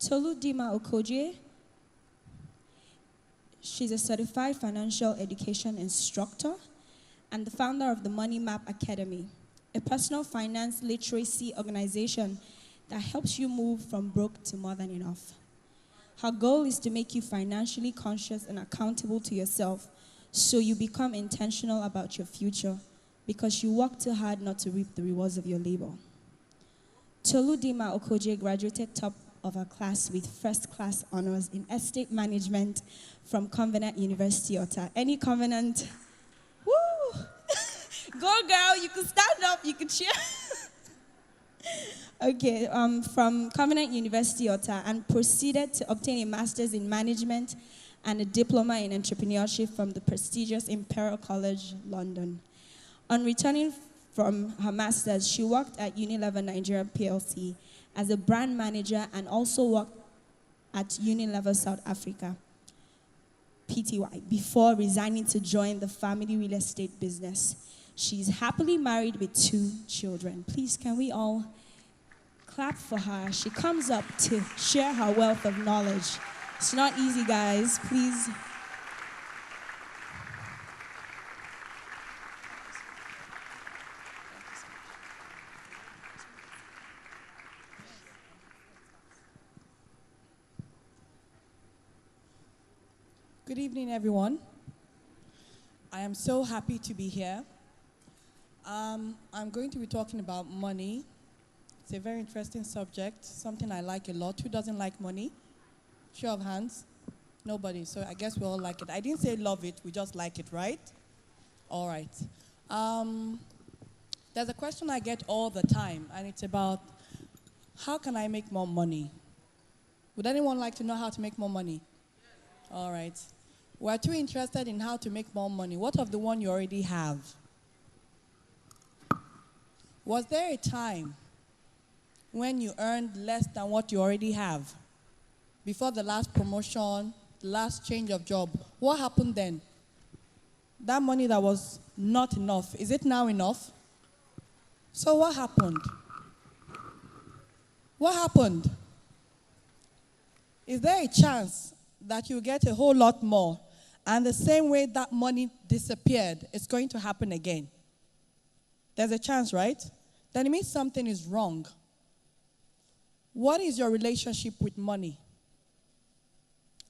Tolu Dimma Okojie. She's a certified financial education instructor and the founder of the Money Map Academy, a personal finance literacy organization that helps you move from broke to more than enough. Her goal is to make you financially conscious and accountable to yourself so you become intentional about your future because you work too hard not to reap the rewards of your labor. Tolu Dimma Okojie graduated top of her class with first-class honors in estate management from Covenant University, Otta. Any Covenant? Woo! Go, girl, you can stand up, you can cheer. Okay, from Covenant University, Otta, and proceeded to obtain a master's in management and a diploma in entrepreneurship from the prestigious Imperial College, London. On returning from her master's, she worked at Unilever Nigeria PLC as a brand manager and also worked at Unilever South Africa, Pty, before resigning to join the family real estate business. She's happily married with 2 children. Please, can we all clap for her? She comes up to share her wealth of knowledge. It's not easy, guys. Please. Good evening, everyone. I am so happy to be here. I'm going to be talking about money. It's a very interesting subject, something I like a lot. Who doesn't like money? Show of hands. Nobody, so I guess we all like it. I didn't say love it, we just like it, right? All right. There's a question I get all the time, and it's about how can I make more money? Would anyone like to know how to make more money? All right. We're too interested in how to make more money. What of the one you already have? Was there a time when you earned less than what you already have? Before the last promotion, the last change of job, what happened then? That money that was not enough, is it now enough? So what happened? What happened? Is there a chance that you get a whole lot more, and the same way that money disappeared, it's going to happen again? There's a chance, right? Then it means something is wrong. What is your relationship with money?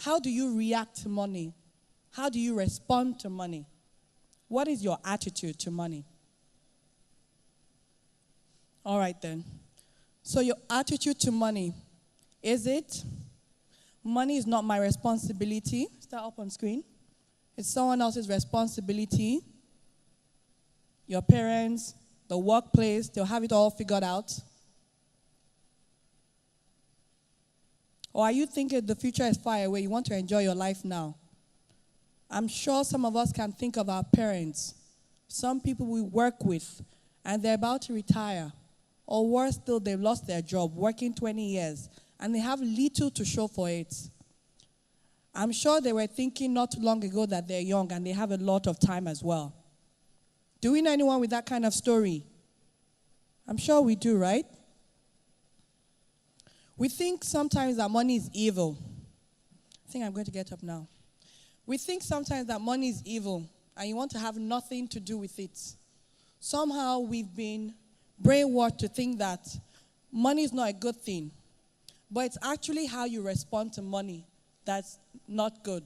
How do you react to money? How do you respond to money? What is your attitude to money? All right then. So your attitude to money, is it, money is not my responsibility? Is that up on screen? It's someone else's responsibility. Your parents, the workplace, they'll have it all figured out. Or are you thinking the future is far away, you want to enjoy your life now? I'm sure some of us can think of our parents, some people we work with, and they're about to retire. Or worse still, they've lost their job, working 20 years, and they have little to show for it. I'm sure they were thinking not too long ago that they're young and they have a lot of time as well. Do we know anyone with that kind of story? I'm sure we do, right? We think sometimes that money is evil. I think I'm going to get up now. We think sometimes that money is evil and you want to have nothing to do with it. Somehow we've been brainwashed to think that money is not a good thing. But it's actually how you respond to money that's not good.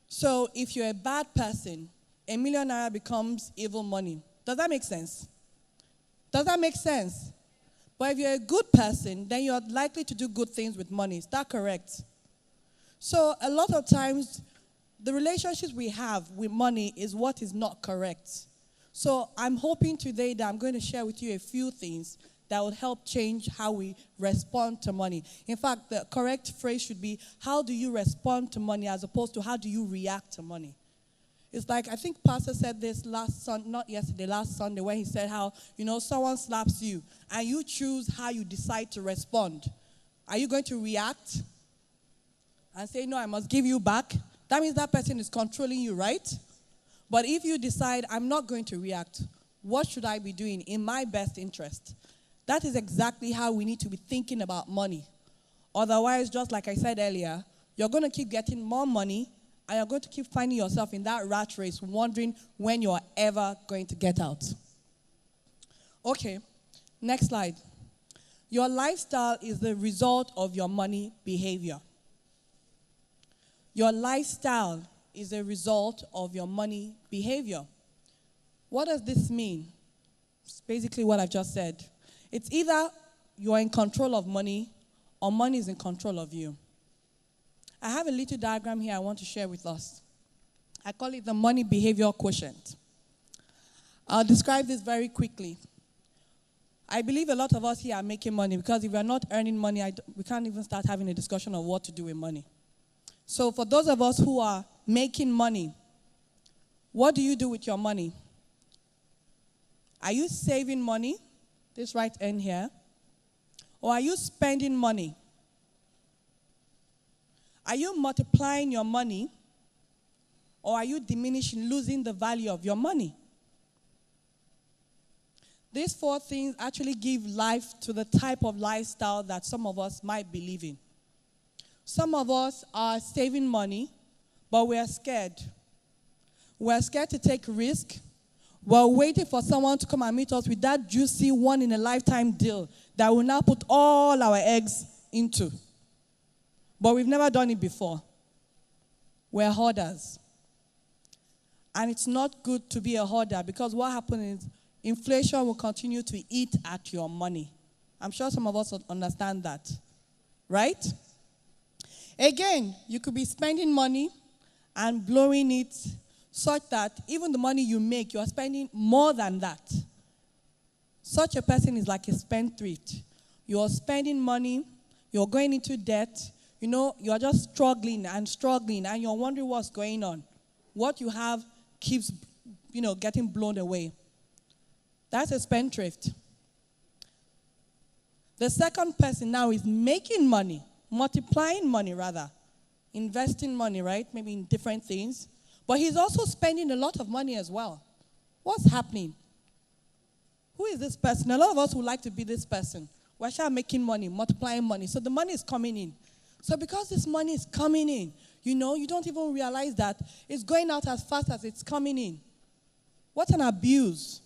So if you're a bad person, $1 million becomes evil money. Does that make sense? Does that make sense? But if you're a good person, then you're likely to do good things with money. Is that correct? So a lot of times, the relationships we have with money is what is not correct. So I'm hoping today that I'm going to share with you a few things that will help change how we respond to money. In fact, the correct phrase should be, how do you respond to money as opposed to how do you react to money? It's like, I think Pastor said this last Sunday, when he said how, someone slaps you and you choose how you decide to respond. Are you going to react and say, no, I must give you back? That means that person is controlling you, right? But if you decide, I'm not going to react, what should I be doing in my best interest? That is exactly how we need to be thinking about money. Otherwise, just like I said earlier, you're going to keep getting more money and you're going to keep finding yourself in that rat race, wondering when you're ever going to get out. Okay, next slide. Your lifestyle is the result of your money behavior. Your lifestyle is a result of your money behavior. What does this mean? It's basically what I've just said. It's either you're in control of money or money is in control of you. I have a little diagram here I want to share with us. I call it the money behavior quotient. I'll describe this very quickly. I believe a lot of us here are making money because if we're not earning money, we can't even start having a discussion of what to do with money. So for those of us who are making money, what do you do with your money? Are you saving money, this right end here, or are you spending money? Are you multiplying your money, or are you diminishing, losing the value of your money? These four things actually give life to the type of lifestyle that some of us might be living. Some of us are saving money, but we are scared. We're scared to take risk. We're waiting for someone to come and meet us with that juicy one-in-a-lifetime deal that we'll now put all our eggs into. But we've never done it before. We're hoarders. And it's not good to be a hoarder because what happens is inflation will continue to eat at your money. I'm sure some of us understand that. Right? Again, you could be spending money and blowing it such that even the money you make, you are spending more than that. Such a person is like a spendthrift. You're spending money, you're going into debt, you're just struggling, and you're wondering what's going on. What you have keeps, getting blown away. That's a spendthrift. The second person now is making money, multiplying money rather, investing money, right? Maybe in different things. But he's also spending a lot of money as well. What's happening? Who is this person? A lot of us would like to be this person. We're actually making money, multiplying money. So the money is coming in. So because this money is coming in, you don't even realize that it's going out as fast as it's coming in. What an abuse.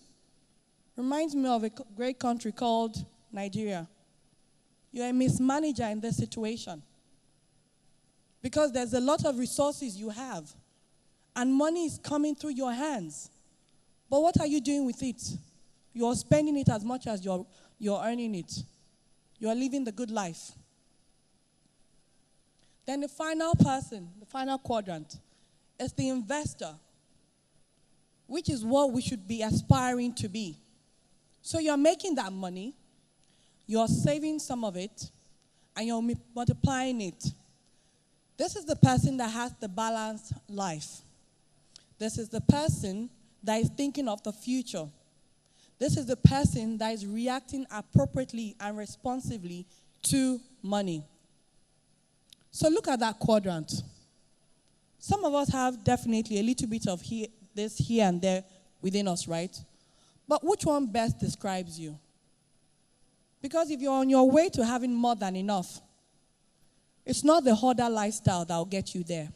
Reminds me of a great country called Nigeria. You're a mismanager in this situation. Because there's a lot of resources you have. And money is coming through your hands. But what are you doing with it? You're spending it as much as you're earning it. You're living the good life. Then the final person, the final quadrant, is the investor, which is what we should be aspiring to be. So you're making that money, you're saving some of it, and you're multiplying it. This is the person that has the balanced life. This is the person that is thinking of the future. This is the person that is reacting appropriately and responsively to money. So look at that quadrant. Some of us have definitely a little bit of this here and there within us, right? But which one best describes you? Because if you're on your way to having more than enough, it's not the hoarder lifestyle that will get you there.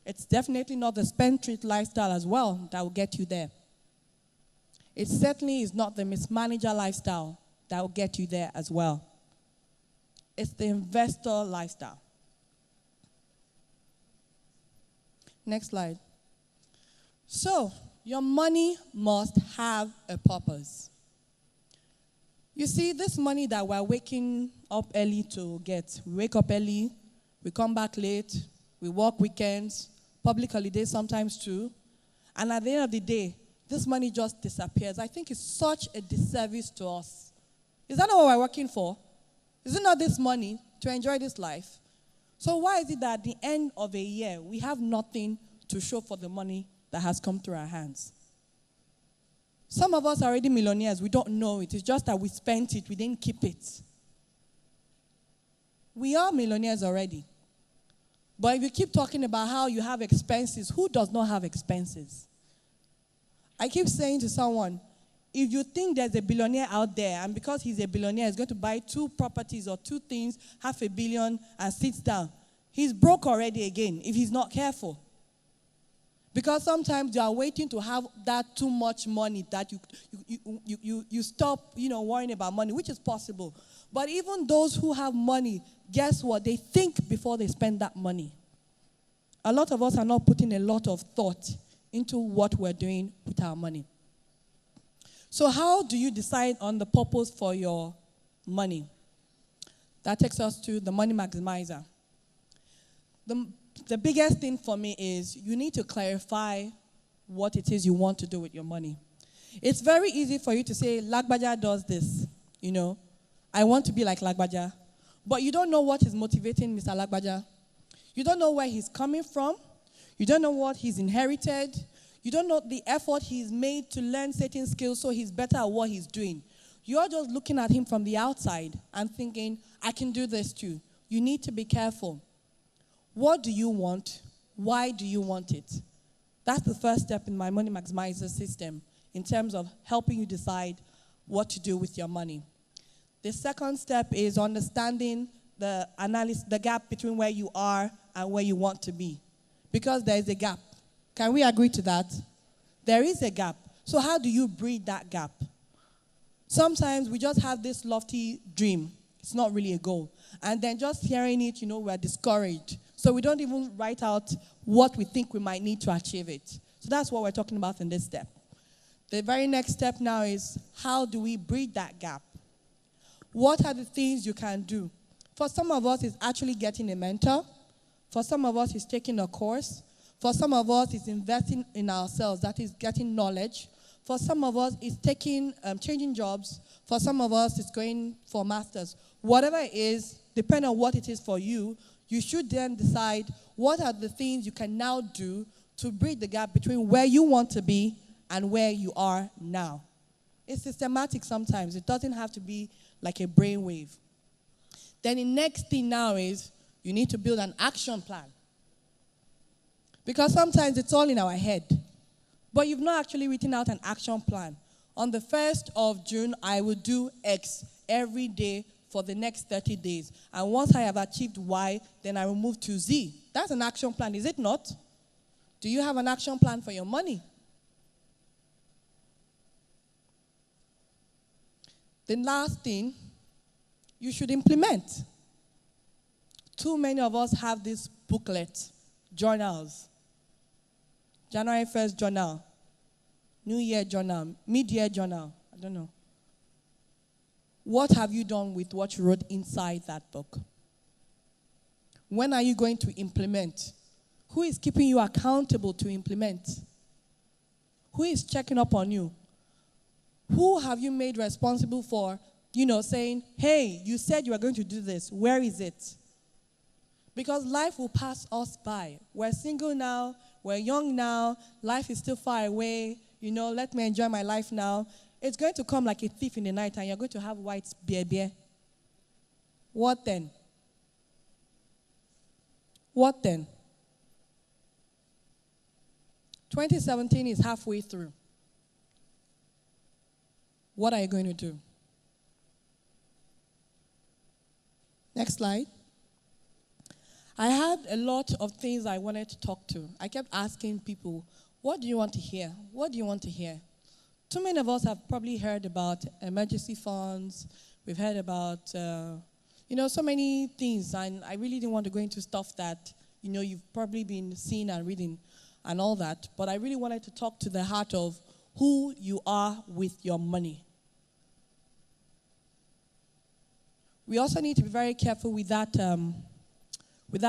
It's definitely not the spendthrift lifestyle as well that will get you there. It certainly is not the mismanager lifestyle that will get you there as well. It's the investor lifestyle. Next slide. So, your money must have a purpose. You see, this money that we're waking up early to get, we wake up early, we come back late, we work weekends, public holidays sometimes too, and at the end of the day, this money just disappears. I think it's such a disservice to us. Is that not what we're working for? Is it not this money to enjoy this life? So why is it that at the end of a year, we have nothing to show for the money that has come through our hands? Some of us are already millionaires. We don't know it. It's just that we spent it. We didn't keep it. We are millionaires already. But if you keep talking about how you have expenses, who does not have expenses? I keep saying to someone, if you think there's a billionaire out there, and because he's a billionaire, he's going to buy 2 properties or 2 things, $500 million, and sits down, he's broke already again if he's not careful. Because sometimes you are waiting to have that too much money that you stop, worrying about money, which is possible. But even those who have money, guess what? They think before they spend that money. A lot of us are not putting a lot of thought into what we're doing with our money. So how do you decide on the purpose for your money? That takes us to the money maximizer. The biggest thing for me is you need to clarify what it is you want to do with your money. It's very easy for you to say, Lagbaja does this, I want to be like Lagbaja. But you don't know what is motivating Mr. Lagbaja. You don't know where he's coming from. You don't know what he's inherited. You don't know the effort he's made to learn certain skills so he's better at what he's doing. You're just looking at him from the outside and thinking, I can do this too. You need to be careful. What do you want? Why do you want it? That's the first step in my money maximizer system in terms of helping you decide what to do with your money. The second step is understanding the gap between where you are and where you want to be. Because there is a gap. Can we agree to that? There is a gap. So how do you bridge that gap? Sometimes we just have this lofty dream. It's not really a goal. And then just hearing it, we're discouraged. So we don't even write out what we think we might need to achieve it. So that's what we're talking about in this step. The very next step now is, how do we bridge that gap? What are the things you can do? For some of us, it's actually getting a mentor. For some of us, it's taking a course. For some of us, it's investing in ourselves. That is getting knowledge. For some of us, it's changing jobs. For some of us, it's going for masters. Whatever it is, depending on what it is for you, you should then decide what are the things you can now do to bridge the gap between where you want to be and where you are now. It's systematic sometimes. It doesn't have to be like a brainwave. Then the next thing now is you need to build an action plan. Because sometimes it's all in our head. But you've not actually written out an action plan. On the 1st of June, I will do X every day for the next 30 days. And once I have achieved Y, then I will move to Z. That's an action plan, is it not? Do you have an action plan for your money? The last thing, you should implement. Too many of us have this booklet, journals. January 1st journal, New Year journal, mid-year journal, I don't know. What have you done with what you wrote inside that book? When are you going to implement? Who is keeping you accountable to implement? Who is checking up on you? Who have you made responsible for, saying, hey, you said you were going to do this. Where is it? Because life will pass us by. We're single now. We're young now. Life is still far away. Let me enjoy my life now. It's going to come like a thief in the night, and you're going to have white beer. What then? What then? 2017 is halfway through. What are you going to do? Next slide. I had a lot of things I wanted to talk to. I kept asking people, what do you want to hear? What do you want to hear? Too many of us have probably heard about emergency funds. We've heard about, so many things. And I really didn't want to go into stuff that, you've probably been seeing and reading and all that. But I really wanted to talk to the heart of who you are with your money. We also need to be very careful with that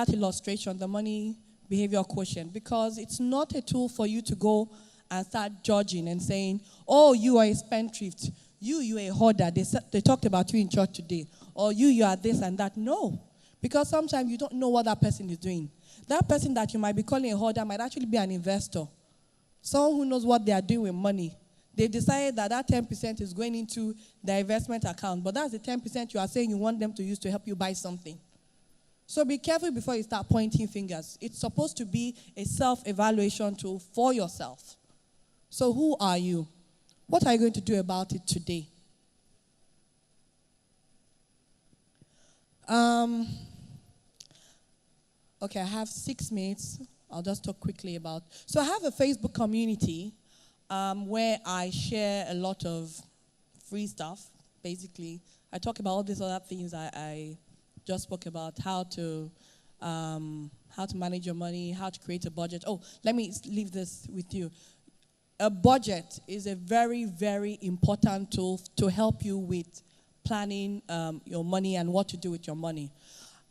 illustration, the money behavior quotient, because it's not a tool for you to go and start judging and saying, oh, you are a spendthrift. You are a hoarder. They talked about you in church today. Or you are this and that. No. Because sometimes you don't know what that person is doing. That person that you might be calling a hoarder might actually be an investor. Someone who knows what they are doing with money. They decided that 10% is going into their investment account. But that's the 10% you are saying you want them to use to help you buy something. So be careful before you start pointing fingers. It's supposed to be a self-evaluation tool for yourself. So who are you? What are you going to do about it today? Okay, I have 6 minutes. I'll just talk quickly about. So I have a Facebook community where I share a lot of free stuff. Basically, I talk about all these other things I just spoke about: how to manage your money, how to create a budget. Oh, let me leave this with you. A budget is a very, very important tool to help you with planning your money and what to do with your money.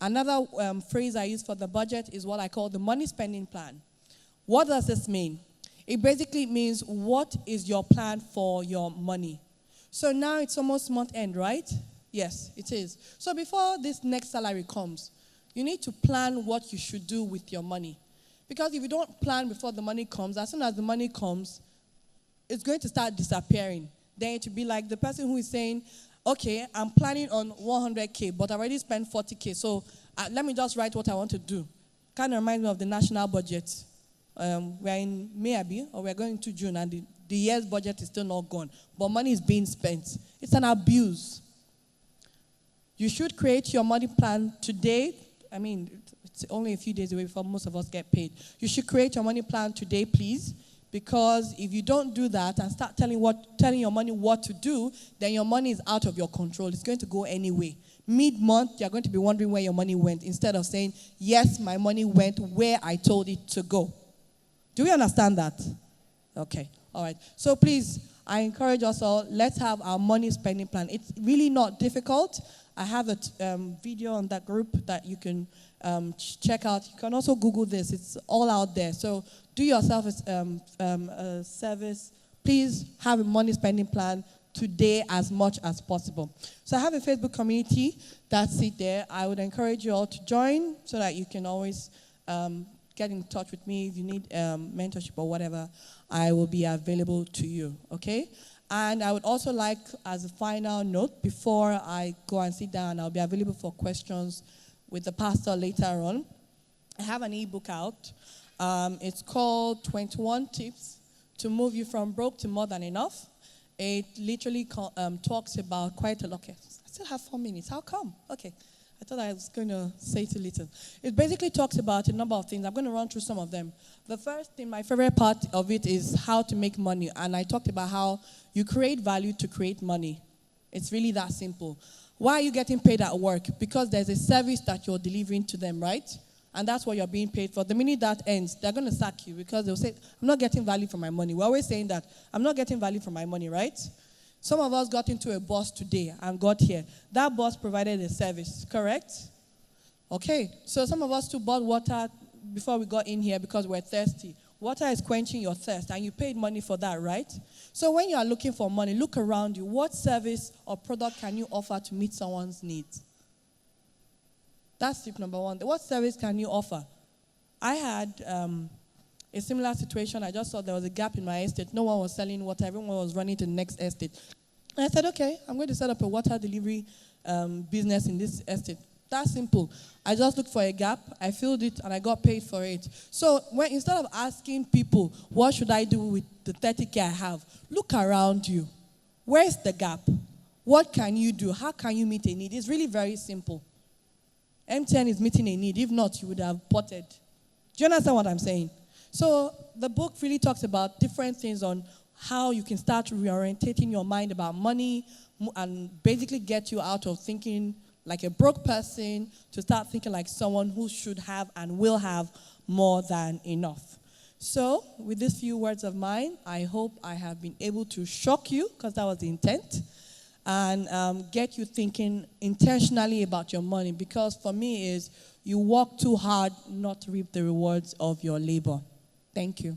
Another phrase I use for the budget is what I call the money spending plan. What does this mean? It basically means, what is your plan for your money? So now it's almost month end, right? Yes, it is. So before this next salary comes, you need to plan what you should do with your money. Because if you don't plan before the money comes, as soon as the money comes, it's going to start disappearing. Then it will be like the person who is saying, okay, I'm planning on 100K, but I already spent 40K, so let me just write what I want to do. Kind of reminds me of the national budget. We're in May, or we're going to June, and the year's budget is still not gone, but money is being spent. It's an abuse. You should create your money plan today. I mean, it's only a few days away before most of us get paid. You should create your money plan today, please. Because if you don't do that and start telling your money what to do, then your money is out of your control. It's going to go anyway. Mid-month, you're going to be wondering where your money went, instead of saying, yes, my money went where I told it to go. Do we understand that? Okay, all right. So please, I encourage us all, let's have our money spending plan. It's really not difficult. I have a video on that group that you can check out. You can also Google this. It's all out there. So do yourself a service. Please have a money spending plan today as much as possible. So I have a Facebook community that's it there. I would encourage you all to join so that you can always get in touch with me if you need mentorship or whatever. I will be available to you, okay? And I would also like, as a final note, before I go and sit down, I'll be available for questions with the pastor later on. I have an ebook out. It's called 21 Tips to Move You from Broke to More Than Enough. It literally talks about quite a lot. Okay, I still have 4 minutes. How come? Okay. I thought I was going to say too little. It basically talks about a number of things. I'm going to run through some of them. The first thing, my favorite part of it, is how to make money. And I talked about how you create value to create money. It's really that simple. Why are you getting paid at work? Because there's a service that you're delivering to them, right? And that's what you're being paid for. The minute that ends, they're going to sack you because they'll say, I'm not getting value for my money. We're always saying that. I'm not getting value for my money, right? Some of us got into a bus today and got here. That bus provided a service, correct? Okay, so some of us too bought water before we got in here because we're thirsty. Water is quenching your thirst, and you paid money for that, right? So when you are looking for money, look around you. What service or product can you offer to meet someone's needs? That's tip number one. What service can you offer? I had a similar situation. I just saw there was a gap in my estate. No one was selling water. Everyone was running to the next estate. And I said, okay, I'm going to set up a water delivery business in this estate. That's simple. I just looked for a gap. I filled it, and I got paid for it. So instead of asking people, what should I do with the 30K I have, look around you. Where's the gap? What can you do? How can you meet a need? It's really very simple. MTN is meeting a need. If not, you would have potted. Do you understand what I'm saying? So the book really talks about different things on how you can start reorientating your mind about money and basically get you out of thinking like a broke person to start thinking like someone who should have and will have more than enough. So with these few words of mine, I hope I have been able to shock you, because that was the intent, and get you thinking intentionally about your money, because for me is you work too hard not to reap the rewards of your labor. Thank you.